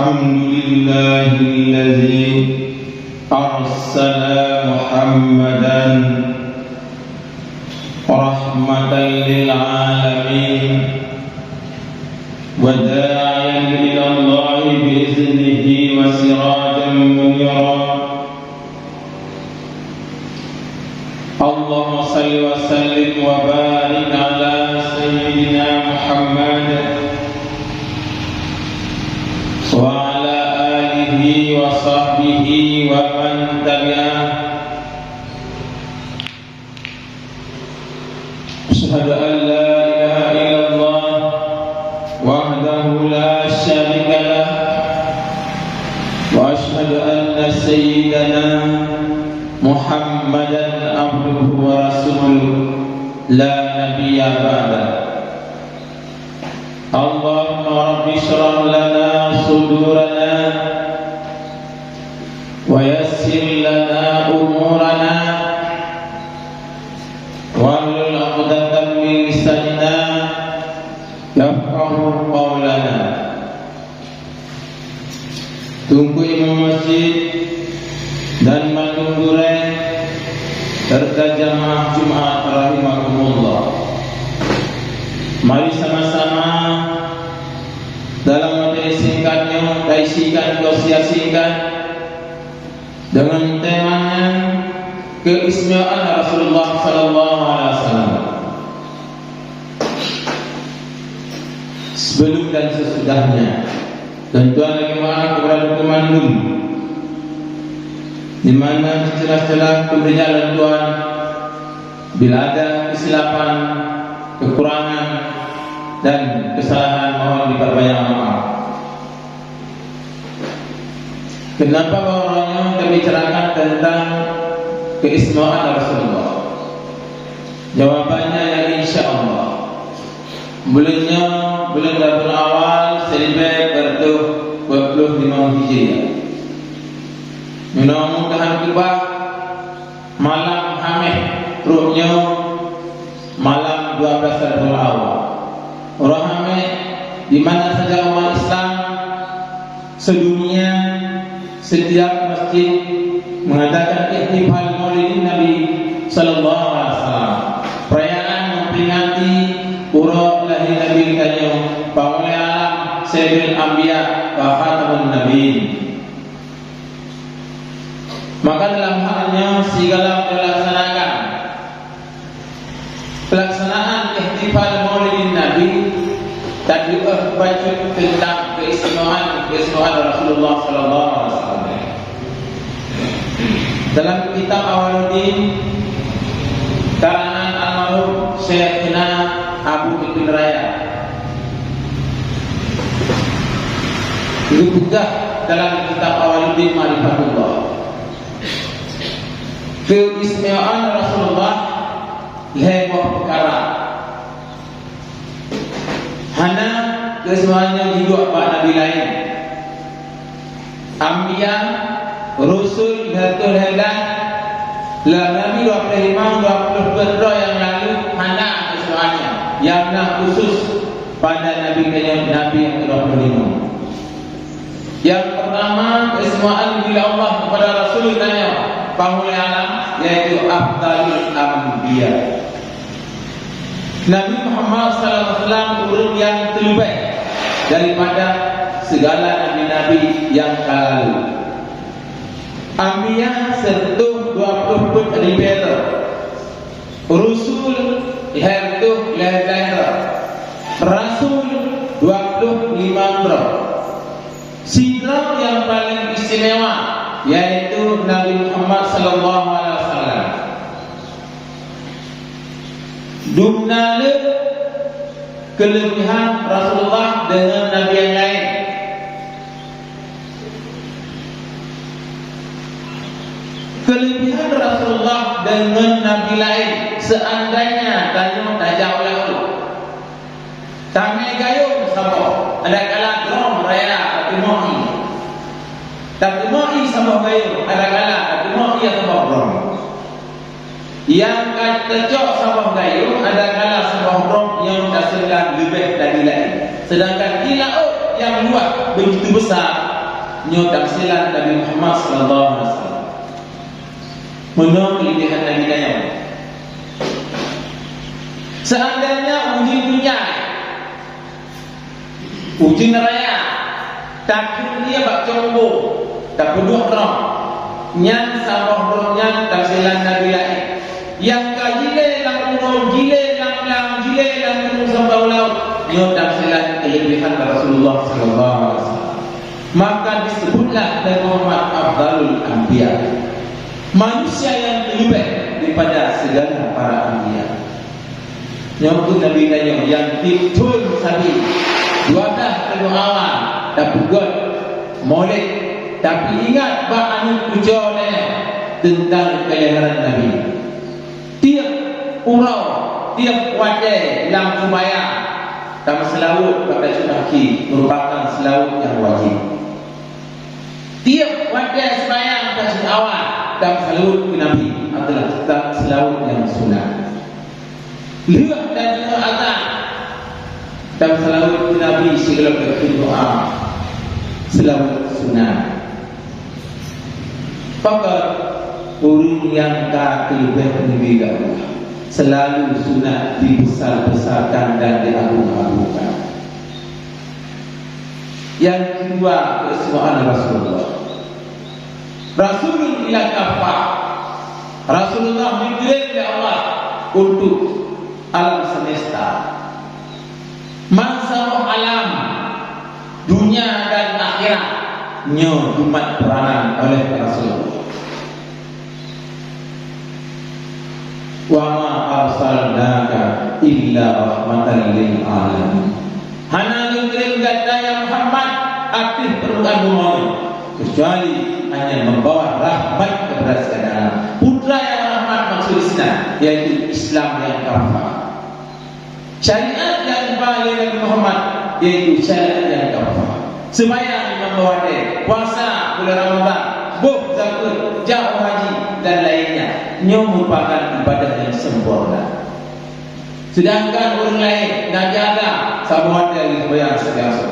الحمد لله الذي أرسل محمدا رحمة للعالمين وداعيا إلى الله بإذنه وسراجا منيرا. اللهم صل وسلم وبارك على سيدنا محمد وعلى آله وصحبه ومن تبعه. أشهد أن لا إله إلا الله وحده لا شريك له وأشهد أن سيدنا محمدا عبده ورسوله لا نبي بعده. اللهم رب اشرح لنا صدورنا ويسر لنا أمورنا واحلل عقدة من لساننا يفقهوا قولنا. Tunggu imam masjid dan makmum duren serta jamaah Jumat rahimakumullah. Mari sama-sama dalam materi singkatnya kita isikan dengan temanya keistimewaan Rasulullah sallallahu alaihi wasallam. Sebelum dan sesudahnya, tentuan lagi maaf kepada komandum di mana celah-celah keberjalan Tuhan bila ada kesilapan, kekurangan dan kesalahan mohon diperbanyak maaf. Kenapa orangnya kita bicarakan tentang keistimewaan Rasulullah? Jawabannya yang insya Allah bulan Rabiul Awal 1425 Hijriah. Mudah-mudahan tiba malam Hamid ruhnya malam 12 Rabiul Awal. Orang Hamid di mana saja umat Islam sedunia, setiap masjid mengadakan ihtifal Maulidin Nabi sallallahu alaihi wasallam. Perayaan memperingati urut lahir Nabi kita Paulai alam Sayyidul Anbiya wa Khatamun Nabiyyin. Maka dalam halnya segala pelaksanaan ihtifal Maulidin Nabi tadi baca tentang keistimewaan Rasulullah sallallahu alaihi wasallam. Dalam kitab Awaluddin karangan almarhum Syekhina Abu Bakar Raya juga dalam kitab Awaluddin Ma'rifatullah. Keistimewaan Rasulullah lebih perkara hana kesemuanya hidup pada Nabi lain, Anbiya, Rasul, Datul Helan, Nabi 25-22 yang lalu hana kesemuanya yang khusus pada Nabi yang ke-25. Yang pertama kesemuaan bila Allah kepada Rasul tanya Paulai alam yaitu Afdalul Anbiya. Nabi Muhammad SAW urut yang terbaik daripada segala nabi-nabi yang lalu. Anbiya serta 20 ribu, Rasul hertu lehera, Rasul 25 bro. Sidra yang paling istimewa yaitu Nabi Muhammad sallallahu alaihi wasallam. Dumnale kelebihan Rasulullah dengan nabi yang lain. Kelebihan Rasulullah dengan nabi lain seandainya tanya tajak ulang. Kami gayung sama ada kala drom raya tapi moi sama gayung ada kala tapi moi sama drom. Yang terjok sama gayung ada kala sama drom yang terselang lebih dari lain. Sedangkan kilau yang luas begitu besar nyo tamsilan Nabi Muhammad sallallahu alaihi wasallam. Menurut kelebihan Nabi Dayang. Seandainya uji dunia, uji neraka, takut dia bak combo, tak peduh roh, nyan sabah roh nyan tamsilan Nabi lain. Yang kajile lang uno, jile lang uno sampai ulau, nyo tamsilan kelebihan Rasulullah sallallahu alaihi wasallam. Maka disebutlah Nabi Muhammad Afdalul Anbiya, manusia yang lebih baik daripada segala para anbiya. Nyokut Nabi Dayang yang titul sabi 12 tahun awal tak pugot molek, tapi ingat bak anu kujone tentang kelahiran Nabi. Tiap umrah, tiap wajah dalam sembahyang dan selawat pada sunaki merupakan selawat yang wajib. Tiap wajah sembahyang pada awal dan selawat ke Nabi adalah selawat yang sunat. Lihat dan azan dan selawat ke Nabi segala doa selawat sunat. Pakar orang yang tak kelebihan Nabi Allah selalu sunat dibesar-besarkan dan diagung-agungkan. Yang kedua, keistimewaan Rasulullah. Rasulullah ila kafah. Rasulullah dikirim oleh Allah untuk alam semesta, mansa alam dunia dan akhirat, nyo umat peranan oleh Rasulullah. Wa ma arsalnaka illa rahmatan lil alamin. Hana ngirim gata Muhammad aktif perlukan umum, kecuali hanya membawa rahmat kepada segala alam. Putra yang rahmat maksud Islam, yaitu Islam yang kafah. Syariat yang dibawa oleh Nabi Muhammad yaitu syariat yang kafah. Sembahyang membawa dia, puasa bulan Ramadan, buk zakat, jauh haji dan lainnya, nyo merupakan ibadah yang sempurna. Sedangkan orang lain nak jaga sama ada yang sembahyang sebiasa.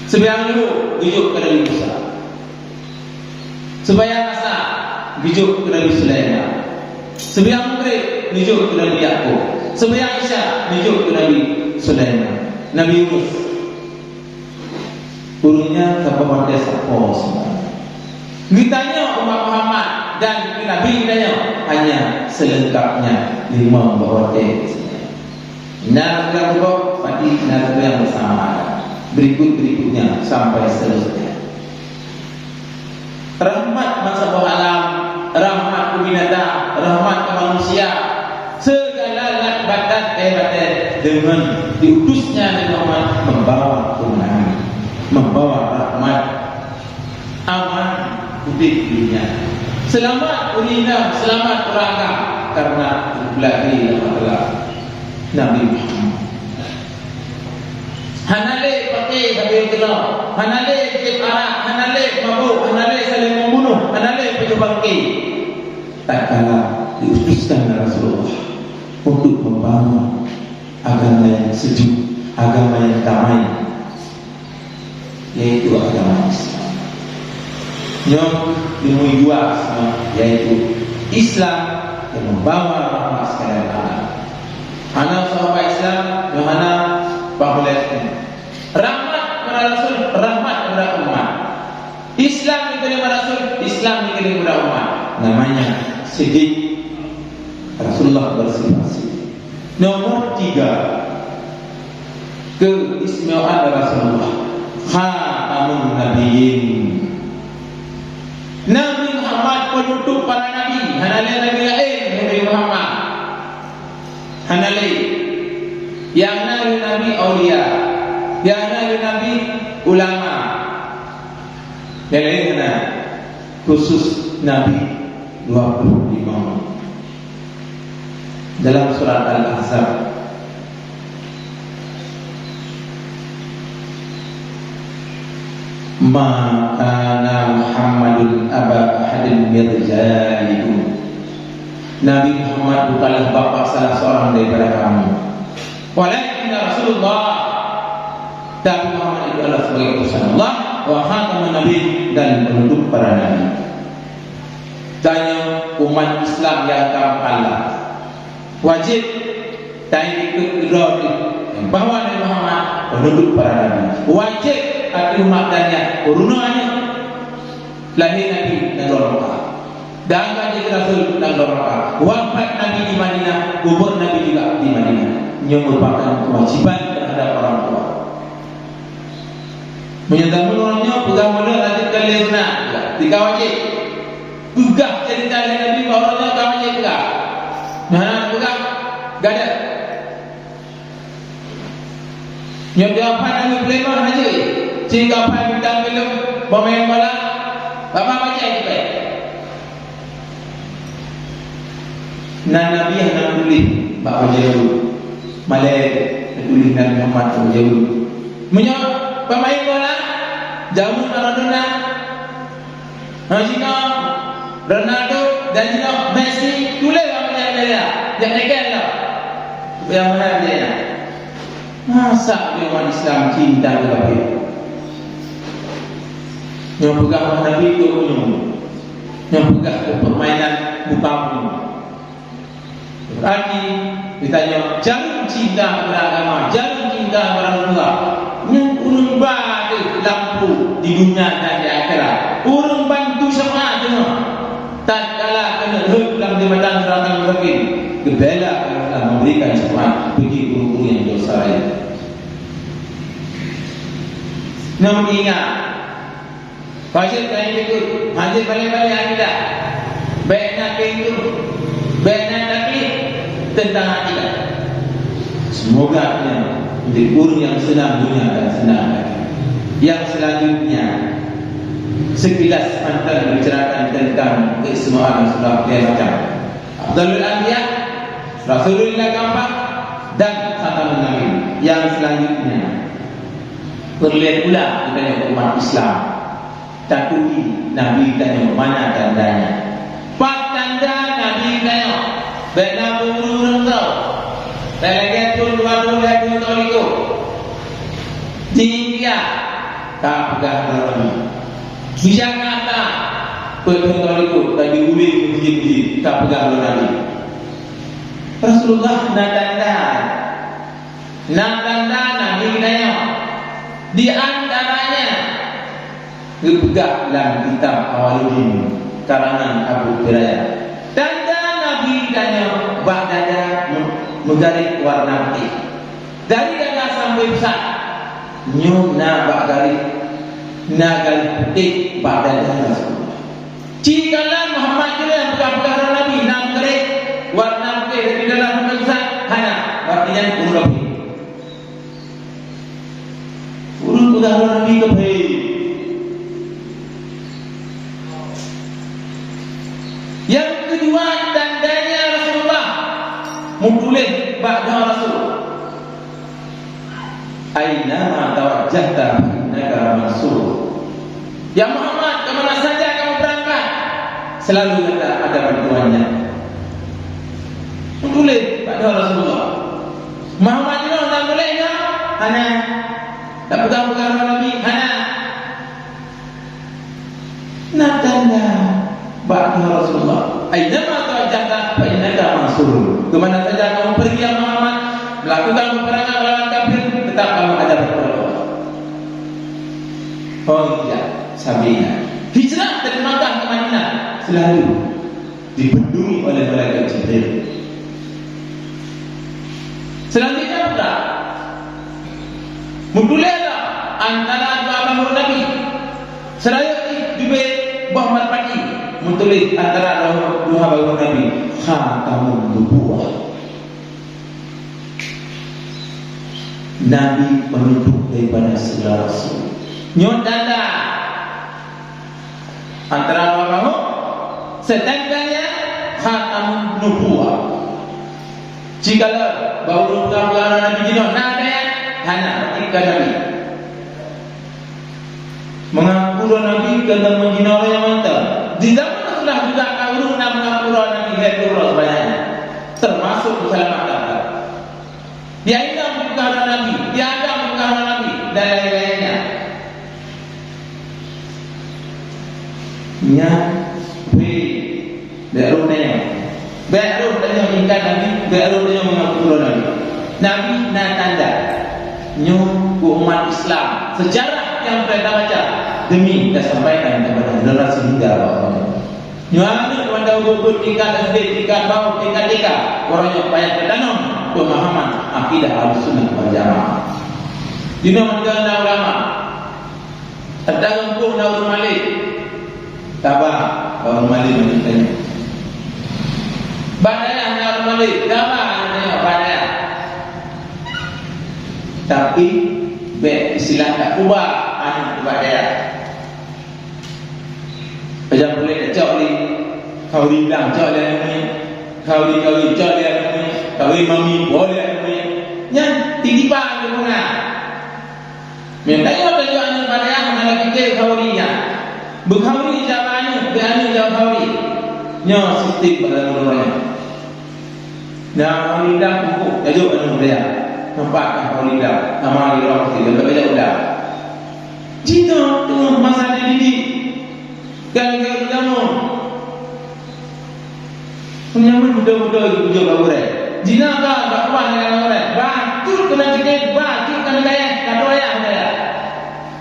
Sembahyang dulu rujuk ke Nabi Musa. Sembahyang asar rujuk ke Nabi Sulaiman. Sembahyang maghrib rujuk ke Nabi Yaqub. Sembahyang isya rujuk ke Nabi Sulaiman. Nabi Yunus. Urunya kepada siapa semua. Ditanya umat Muhammad dan Nabi ditanya hanya selengkapnya 5 bahawa Nabi yang berubah padi Nabi yang bersama berikut-berikutnya sampai seterusnya. Rahmat masa alam, rahmat ke binatang, rahmat ke manusia, segala badan dengan diutusnya Nabi Muhammad membawa kemenangan, membawa rahmat, aman hidup dunia, selamat urina, selamat peraga karena belagi adalah Nabi Muhammad. Hanale pakai habis gelap, hanale kip arak, hanale mabuk, hanale saling membunuh, hanale penyebangki. Tak kala diutuskan Rasulullah untuk membangun agama yang sejuk, agama yang damai, yaitu agama Islam. Yang dimulai dua, yaitu Islam yang membawa rahmat sekalian alam. Anak sahabat Islam, yang mana Palestina. Rahmat kepada Rasul, rahmat kepada umat. Islam diterima Rasul, Islam diterima kepada umat. Namanya siddiq. Rasulullah bersifat siddiq. Nomor 3, keistimewaan Rasulullah, khatamun nabiyyin. Nabi Muhammad penutup para nabi. Hanale nabi lain Nabi Muhammad. Hanale yang nabi aulia, yang nabi ulama. Yang lain kena khusus nabi 25 dalam surat Al-Ahzab. Ma kana Muhammadun aba ahadin min rijalikum. Nabi Muhammad bukanlah bapa salah seorang daripada kamu. Walakin Rasulullah Tapi Muhammad itu adalah sebagai utusan Allah wa khatamun nabi dan penutup para nabi. Tanya umat Islam yang kalah wajib tanya ikut bahwa Nabi Muhammad penutup para nabi. Wajib hati umat danya urunanya lahir Nabi dan Rasulullah. Dan jadi Rasul dan Rasulullah. Wafat Nabi di Madinah, kubur Nabi juga di Madinah. Ini merupakan kewajiban terhadap orang tua. Menyatakan orangnya pegang modal lanjutkan lesna, tiga wajib. Pegang cerita Nabi orangnya tiga wajib pegang. Nah, pegang, gak ada. Yang jawapan Nabi Sulaiman aja. Jika apa kita film pemain bola, apa baca itu? Nabi yang tulis Pak Jauh, Malay tulis Nabi Muhammad Jauh. Menyok pemain bola, jauh Maradona, Ronaldo, Ronaldo dan juga Messi tulis apa dia? Yang nekan lah, yang mana dia? Masa orang Islam cinta kepada dia? Yang pegang Nabi itu yang pegang permainan bukan. Berarti ditanya jangan cinta kepada agama, jangan cinta kepada Allah. Yang urung bagi lampu di dunia dan di akhirat. Urung bantu sama semua. Tak kalah kena dalam jabatan seratan mungkin. Kebela Allah memberikan semua bagi guru-guru yang dosa itu. Namun ingat, wajib kalian ikut, wajib balik-balik akidah. Baik nak ikut, baik nak taklid tentang akidah. Semoga menjadi guru yang senang dunia dan senang akhirat. Yang selanjutnya, sekilas mantan membicarakan tentang keistimewaan Rasulullah macam Abdul Anbiya, Rasulullah keempat dan khatamun nabi. Yang selanjutnya berlihat pula ditanya umat Islam, takui Nabi tanya mana tandanya. Empat tanda Nabi tanya. Bena buru rentau, lagi tu dua lagi tu itu. Tiga, tak pegang Nabi. Bisa kata, pegang itu tadi ulik uji tak pegang Nabi. Rasulullah tanda Nabi tanya. Di antaranya dipegang dalam kitab Awaludin karangan Abu Hurairah. Tanda Nabi tanya bak dada menggaris warna putih. Dari dada sampai besar. Nyuna bak garis putih bak dada Rasulullah. Jikalau Muhammad juga yang pegang-pegang Nabi nak garis warna putih dari dada sampai besar, hana artinya urut. Udahlah Nabi kebaik. Yang kedua tandanya Rasulullah mutulih ba'da Rasul. Aina ma tawajjahta innaka mansur. Ya Muhammad, kemana saja kamu berangkat, selalu ada bantuannya. Mutulih ba'da Rasulullah. Muhammad itu tak bolehnya hanya tak pegang-pegang Nabi, hana. Nak tanda ba'da Rasulullah. Aina ma tawajjahta fa innaka mansur. Kemana saja kamu pergi ya Muhammad, melakukan peperangan melawan kafir, tetap kamu ada pertolongan. Oh tidak, Sabina. Hijrah dari Makkah ke Madinah selalu dibendungi oleh malaikat Jibril. Selanjutnya apa? Mudullah antara dua bahu Nabi. Seraya di bawah marpati mutulis antara dua bahu Nabi khatamun nubuwah. Nabi penutup daripada segala rasul. Nyot dada antara dua bahu setengahnya khatamun nubuwah. Jikalau bahu nubuwah Nabi jenuh nadanya hana ketika Nabi mengaku Nabi kena menghina orang yang mantap. Di zaman Rasulullah juga kaum mengaku Nabi hiduplah sebanyak, termasuk keselamatan. Dia ingin bukan Nabi, dia agak bukan Nabi dan nya baru tanya ikan Nabi, baru tanya mengaku Nabi na tanda nyu umat Islam sejarah yang kita baca demi kita sampaikan kepada generasi hingga bawah. Nyuami kepada guru tingkat SD, tingkat bawah, tingkat tiga orang yang payah tertanam pemahaman akidah Ahlussunnah wal Jamaah. Dina mengenal ulama, ada kampung Darul Malik, tabah Darul Malik menitanya. Badaya Darul Malik, tabah menitanya badaya. Tapi istilah tak ubah anu badaya. Macam boleh cak ni, kau bilang cak dia ni, kau cak dia ni, kau mami boleh ni, yang titipan ke mana? Mentanya ada juga anu badaya mana fikir kau ni ya, berkau ni jawabannya, beranu jawab kau ni, nyo sistem pada mulanya. Nah kau ni dah pukul, jauh anu badaya. Nampak kau lidah, nama lidah kita tak beda udah. Jika dengan masa dididik, kalau penyamun muda-muda itu pujuk bahurai. Jika tak kuat dengan orang, batu kena cikit, batu kena gaya, kata ayah saya.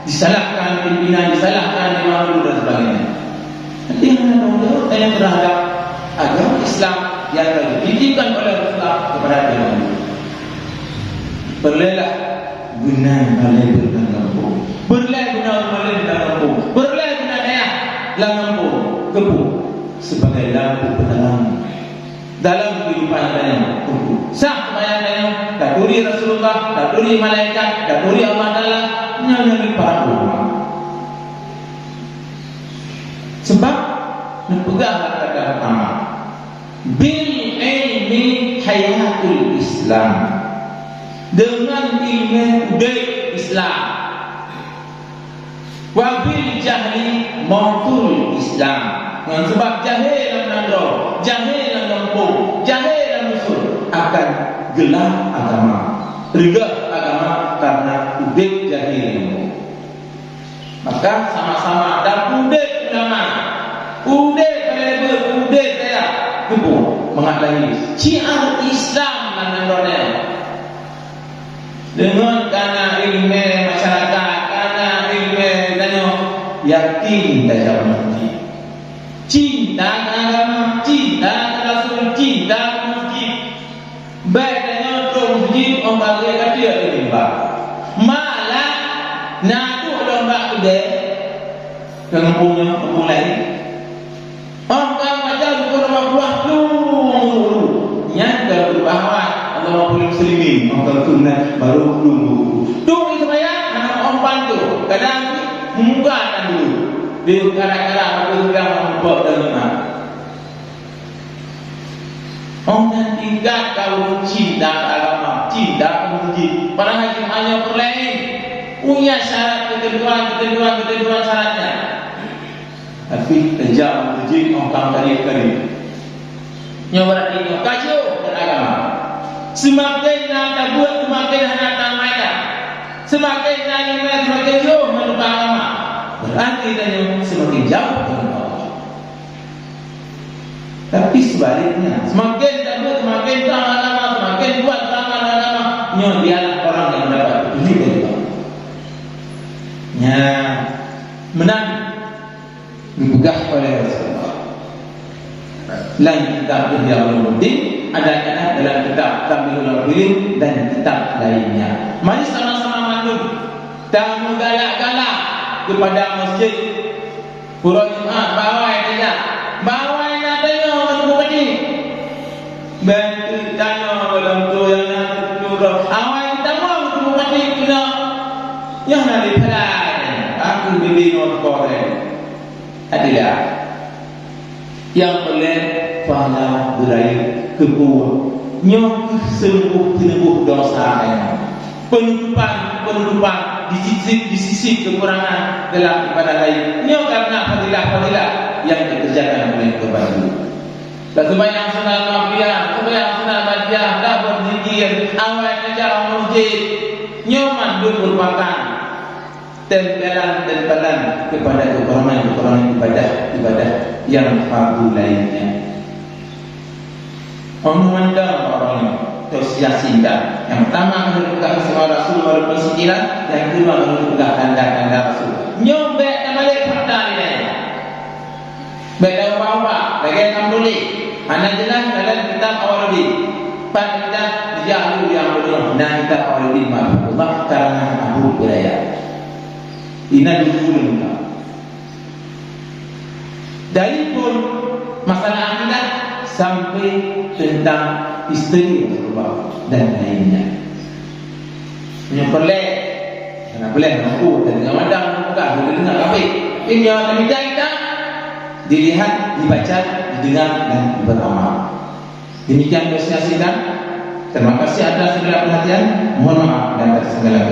Disalahkan pimpinan, disalahkan imam dan sebagainya. Nanti yang terhadap agama Islam yang dididikan oleh Rasulullah kepada kita. Berlelah guna malai dan lampu. Berlelah guna malai dan lampu. Berlelah guna daya lampu kepu sebagai lampu penerang dalam kehidupan kita. Sah bayangnya katuri Rasulullah, katuri malaikat, katuri Allah Taala nyari para ulama. Sebab berpegang kata pertama bil ilmi hayatul Islam, dengan ilmu budaya Islam, wabil jahli mautul Islam. Dengan sebab jahil dan nandro, jahil dan lempu, jahil dan musuh akan gelap agama, regah agama karena budaya jahil. Maka sama-sama dan budaya ulama, budaya pelebur, budaya saya kubu mengaklahi syiar Islam dan nandronya. Dengan karena ilmu masyarakat, karena ilmu tanya yakin dan mengerti, cinta agama, cinta Rasul, cinta masjid. Baik tanya untuk masjid orang bagi kata ini bah. Malah nak tu lomba kuda, kampungnya kampung lain. Orang baca buku lomba buah tu, yang berbahawa Allah muslimin, orang sunat baru dulu. Tu itu saya anak orang tu kadang mengungkapkan dulu. Dia kadang-kadang aku sudah membuat dengan orang tinggal kau cinta agama, cinta masjid. Para hakim hanya perlain punya syarat ketentuan syaratnya. Tapi kerja masjid orang kali-kali. Yang berarti kacau agama. Semakin nak buat, semakin nak tamaikan. Semakin nak ingat, semakin jauh menumpang agama. Berarti tanya semakin jauh dengan Allah. Tapi sebaliknya, semakin tak buat, semakin terang agama, semakin buat terang agama, dialah orang yang mendapat petunjuk dari Allah. Menang dipegang oleh Rasulullah. Lain kitab yang penting ada dalam kitab Kamilul Ulum dan kitab lainnya. Mari sama-sama maklum dan menggalak-galak kepada masjid Pura Jumaat bawai saja. Bawai nak tanya orang bukti. Bantu tanya orang tu yang nak turun. Awal kita mau bukti kena yang nak dipelai. Aku beli not korek. Adilah. Yang boleh pahala berair kebuah nyok sembuh tinubuh dosa penutupan di sisi kekurangan dalam ibadah lain nyok karena fadilah yang dikerjakan oleh kebaikan. Dan sembahyang sunat mafiyah, sembahyang sunat badiah, dah berzikir, awal kerja masjid nyoman merupakan tempelan kepada kekurangan ibadah yang fardu lainnya. Memandang orang sia-sia. Yang pertama menurut Rasul walaupun sijilan, yang kedua menurut tanda-tanda Rasul. Nyobek namanya farda ni. Beda apa-apa, lagi alhamdulillah. Anak jelas dalam kitab Awaludin. Pada dijahlu yang mulia. Nah kitab Awaludin Allah karangan Abu Hurairah. Ina dulu kita. Dari pun masalah akidah sampai tentang isteri Rasulullah dan lainnya. Yang pelik, yang pelik aku dengan madang buka, dengar apa? Ini yang kita dilihat, dibaca, didengar dan beramal. Demikian dosa sidang. Terima kasih atas segala perhatian. Mohon maaf dan atas segala